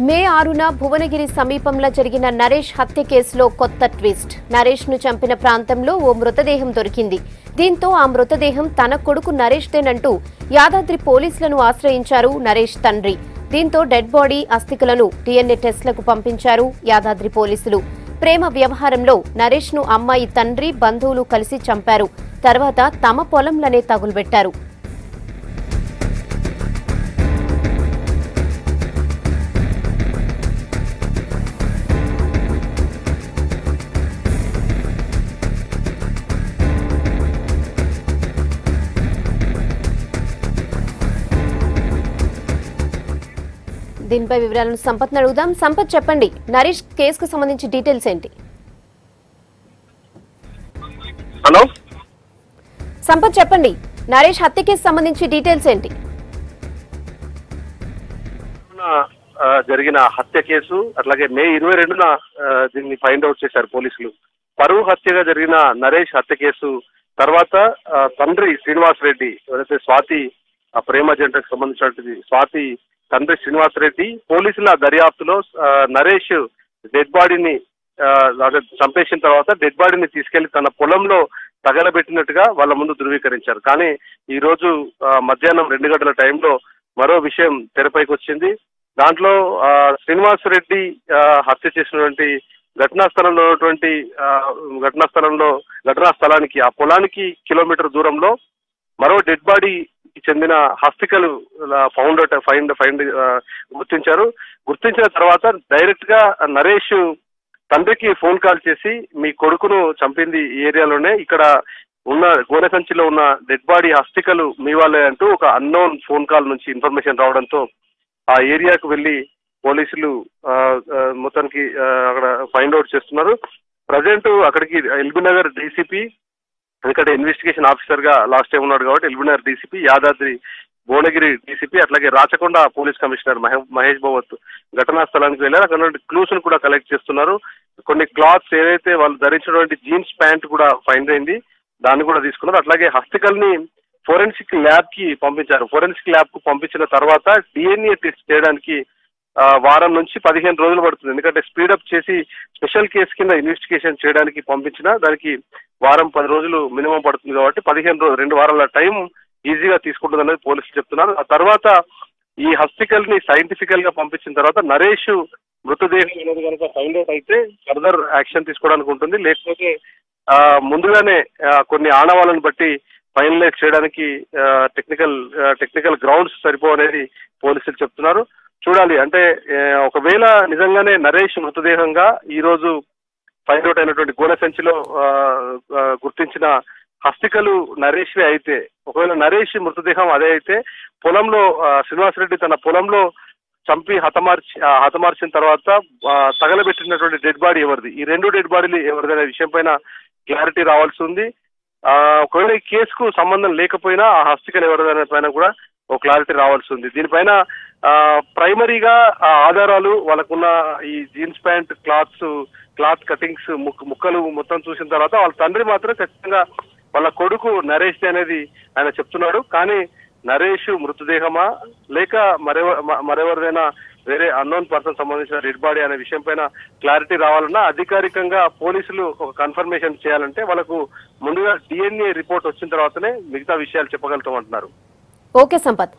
మే 6న భువనగిరి సమీపంలో జరిగిన నరేష్ హత్య కేసులో కొత్త ట్విస్ట్. నరేష్ ను చంపిన ప్రాంతంలో ఓ మృతదేహం దొరికింది. దీంతో ఆ మృతదేహం తన కొడుకు నరేష్దేనంటూ యాదాద్రి పోలీసులను ఆశ్రయించారు నరేష్ తండ్రి. దీంతో డెడ్ బాడీ అస్థికలను DNA టెస్టులకు పంపించారు యాదాద్రి పోలీసులు. ప్రేమ వ్యవహారంలో నరేష్ ను అమ్మాయి తండ్రి బంధువులు కలిసి చంపారు. తర్వాత తమ పొలంలోనే తగులుబెట్టారు. దీనిపై వివరాలను సంపత్ అడుగుదాం. సంపత్, చెప్పండి, నరేష్ కేసుకు సంబంధించి డీటెయిల్స్ ఏంటి? హలో సంపత్, చెప్పండి, నరేష్ హత్య కేసు సంబంధించి డీటెయిల్స్ ఏంటి? జరిగిన హత్య కేసు, అట్లాగే మే 22న దీన్ని ఫైండ్ అవుట్ చేశారు పోలీసులు. పరువు హత్యగా జరిగిన నరేష్ హత్య కేసు తర్వాత తండ్రి శ్రీనివాస్ రెడ్డి, ఎవరైతే స్వాతి ప్రేమ జంటకు సంబంధించినటువంటి స్వాతి తండ్రి శ్రీనివాస్ రెడ్డి పోలీసుల దర్యాప్తులో నరేష్ డెడ్ బాడీని చంపేసిన తర్వాత డెడ్ బాడీని తీసుకెళ్లి తన పొలంలో తగలబెట్టినట్టుగా వాళ్ళ ముందు ధృవీకరించారు. కానీ ఈ రోజు మధ్యాహ్నం 2 గంటల టైంలో మరో విషయం తెరపైకి వచ్చింది. దాంట్లో శ్రీనివాస్ రెడ్డి హత్య చేసినటువంటి ఘటనా స్థలానికి ఆ పొలానికి కిలోమీటర్ దూరంలో మరో డెడ్ బాడీ చెందిన హస్తికలు గుర్తించారు. గుర్తించిన తర్వాత డైరెక్ట్ గా నరేష్ తండ్రికి ఫోన్ కాల్ చేసి, మీ కొడుకును చంపింది ఈ ఏరియాలోనే, ఇక్కడ ఉన్న గోనె సంచిలో ఉన్న డెడ్ బాడీ హస్తికలు మీ వాళ్ళే అంటూ ఒక అన్నోన్ ఫోన్ కాల్ నుంచి ఇన్ఫర్మేషన్ రావడంతో ఆ ఏరియాకు వెళ్లి పోలీసులు మొత్తానికి అక్కడ ఫైండ్ అవుట్ చేస్తున్నారు. ప్రజెంట్ అక్కడికి ఎల్బీనగర్ డీసీపీ, ఎందుకంటే ఇన్వెస్టిగేషన్ ఆఫీసర్ గా లాస్ట్ టైం ఉన్నాడు కాబట్టి ఎల్బీనగర్ డీసీపీ, యాదాద్రి భువనగిరి డీసీపీ, అట్లాగే రాచకొండ పోలీస్ కమిషనర్ మహేష్ భగవత్ ఘటనా స్థలానికి వెళ్ళారు. అక్కడ క్లూస్ ను కూడా కలెక్ట్ చేస్తున్నారు. కొన్ని క్లాత్స్ ఏదైతే వాళ్ళు ధరించినటువంటి జీన్స్ ప్యాంట్ కూడా ఫైండ్ అయింది, దాన్ని కూడా తీసుకున్నారు. అట్లాగే హస్తికల్ని ఫోరెన్సిక్ ల్యాబ్ కి పంపించారు. ఫోరెన్సిక్ ల్యాబ్ కు పంపించిన తర్వాత DNA టెస్ట్ చేయడానికి వారం నుంచి 15 రోజులు పడుతుంది. ఎందుకంటే స్పీడప్ చేసి స్పెషల్ కేసు కింద ఇన్వెస్టిగేషన్ చేయడానికి పంపించిన దానికి వారం 10 రోజులు మినిమం పడుతుంది. కాబట్టి 2 వారాల టైం ఈజీగా తీసుకుంటుంది అనేది పోలీసులు చెప్తున్నారు. ఆ తర్వాత ఈ హస్తికల్ ని సైంటిఫికల్ గా పంపించిన తర్వాత నరేష్ మృతదేహం అనేది కనుక ఫైండ్ అవుట్ అయితే ఫర్దర్ యాక్షన్ తీసుకోవడానికి ఉంటుంది. లేకపోతే ముందుగానే కొన్ని ఆనవాళ్ళను బట్టి ఫైనలైజ్ చేయడానికి టెక్నికల్ గ్రౌండ్స్ సరిపోవనేది పోలీసులు చెప్తున్నారు. చూడాలి, అంటే ఒకవేళ నిజంగానే నరేష్ మృతదేహంగా ఈ రోజు ఫైండ్ అవుట్ అయినటువంటి గోనె సంచిలో గుర్తించిన హస్తికలు నరేష్వే అయితే, ఒకవేళ నరేష్ మృతదేహం అదే అయితే, పొలంలో శ్రీనివాస్ రెడ్డి తన పొలంలో చంపి హతమార్చిన తర్వాత తగలబెట్టినటువంటి డెడ్ బాడీ ఎవరిది, ఈ 2 డెడ్ బాడీలు ఎవరిది అనే విషయం పైన క్లారిటీ రావాల్సి ఉంది. ఒకవేళ ఈ కేసుకు సంబంధం లేకపోయినా ఆ హస్తికలు ఎవరిదనే పైన కూడా ఒక క్లారిటీ రావాల్సి ఉంది. దీనిపైన ప్రైమరీగా ఆధారాలు వాళ్ళకున్న ఈ జీన్స్ ప్యాంట్ క్లాత్ కటింగ్స్ ముక్కలు మొత్తం చూసిన తర్వాత వాళ్ళ తండ్రి మాత్రం ఖచ్చితంగా వాళ్ళ కొడుకు నరేష్ అనేది ఆయన చెప్తున్నాడు. కానీ నరేష్ మృతదేహమా లేక మరెవరిదైనా వేరే అన్నోన్ పర్సన్ సంబంధించిన డెడ్ బాడీ అనే విషయం పైన క్లారిటీ రావాలన్నా అధికారికంగా పోలీసులు ఒక కన్ఫర్మేషన్ చేయాలంటే వాళ్ళకు ముందుగా DNA రిపోర్ట్ వచ్చిన తర్వాతనే మిగతా విషయాలు చెప్పగలుగుతామంటున్నారు. ఓకే సంపత్.